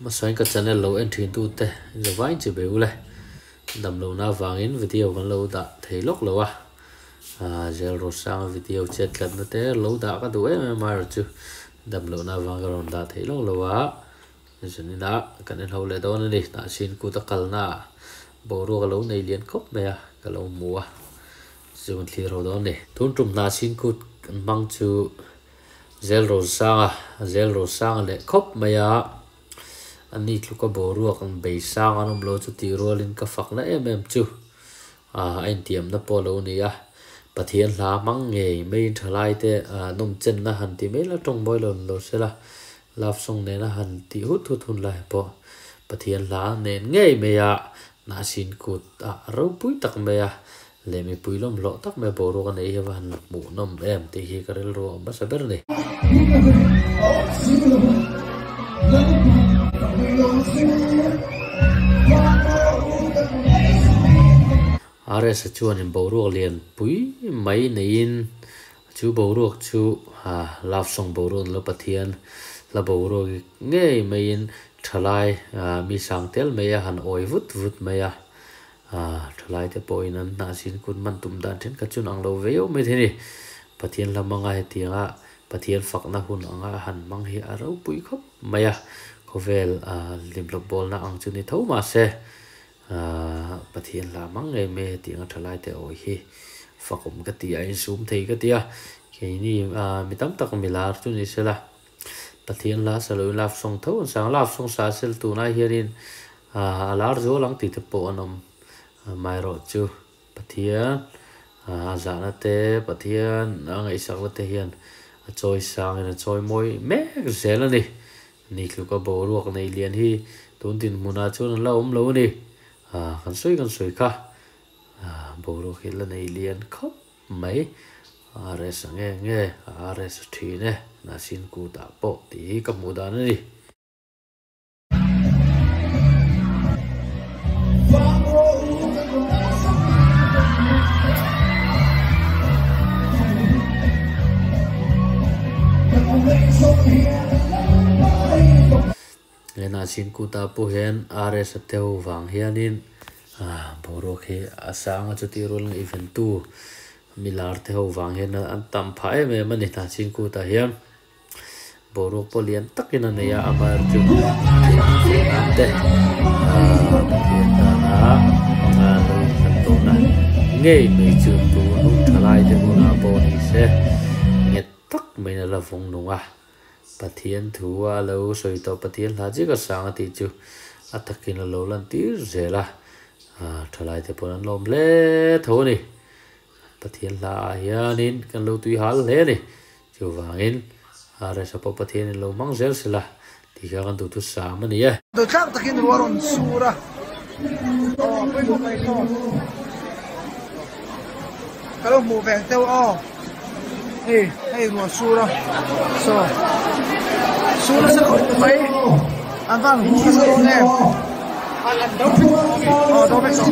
mà xoay cái channel lâu anh truyền tu te giờ vay chỉ béo lại đầm lâu na vàng in video vẫn lâu đã thấy lóc lâu giờ rồi sang video chết lần nữa te lâu đã cái đuôi mà rồi chứ đầm lâu na vàng rồi đã thấy lóc lâu giờ nên đã cái nên hậu lại đó nữa đi đã xin cô ta cần na bộ ruộng lâu này liền khóc mẹ cái lâu mùa giờ mình thi rồi đó này thôn trùm na xin cô mang chú gel rồi sang để khóc mẹ anh đi lúc có bộ ruộng còn bể sang anh ông lo chú tì rồi lên cái phật này em chú anh tiệm nó bỏ lâu này bà thiên là mang nghề mấy trở lại thế nông chân là hẳn thì mấy là trong bôi lần rồi sẽ là làm xong này là hẳn thì hút lại bỏ bà thiên là nên nghề mày na xin cút rau bụi tắc mày lệ mày bụi lom lọ tắc mày bộ ruộng này và hẳn mũ nôm em thì khi cái rồi bắt sẽ biết này are sa chuan in boruak lian pui mai nein chu boruak chu love song boruak lo pathian la boruak nge mai thalai mi sang tel mai han oi vut mai thalai te poin an na sin kun man tum dan then ka chun ang lo veo mai theni pathian la manga he tinga pathian fakna hun anga han mang hi aro pui khop mai kovel lim lo bol na ang chu ni tho ma se pathian la mang nge me tinga thalai te oi hi fakum ka ti ai sum thei ka tia ke ni mi tam tak milar chu ni sela pathian la salo la song tho sang la song sa sel tu na hianin alar zo lang ti te po anom mai ro chu pathian zana te pathian ang isak la te hian choi sang na choi moi me zela ni lu ka bo ruak nei lian hi tun tin muna chu na la lo ni kan soi kha bộ ruộng khi là này liền khóc mấy are sang nghe are thi nè na xin cụ tạ bộ tí cầm mũ đàn đi nên na xin cụ tạ bộ hiện are sẽ theo vàng hianin bộ ruộng khi sáng cho tiêu luôn event tu milar theo vàng hiện an tam phải về mà nè xin cô ta hiền bộ ruộng polian tắc cái này amar chu te hiện ta na tu na nghe mấy chữ tu lúc trở lại thì cô na bộ đi xe nghe tắc mấy là vùng đúng pathian thu lâu rồi tao pathian là chỉ có sáng thì chu tắc cái là lâu lần tí dễ là trở lại thì bọn lom lê thôi nè pathian là hianin kan lo tui hal le ni chu wangin are sa po pathian lo mang zel sila ti ka kan tu sa ma ni ya do chak takin waron sura poi mo kai so kalo mo veng teu hey mo sura so sura sa ko mai an van hu sa lo ne an đâu biết so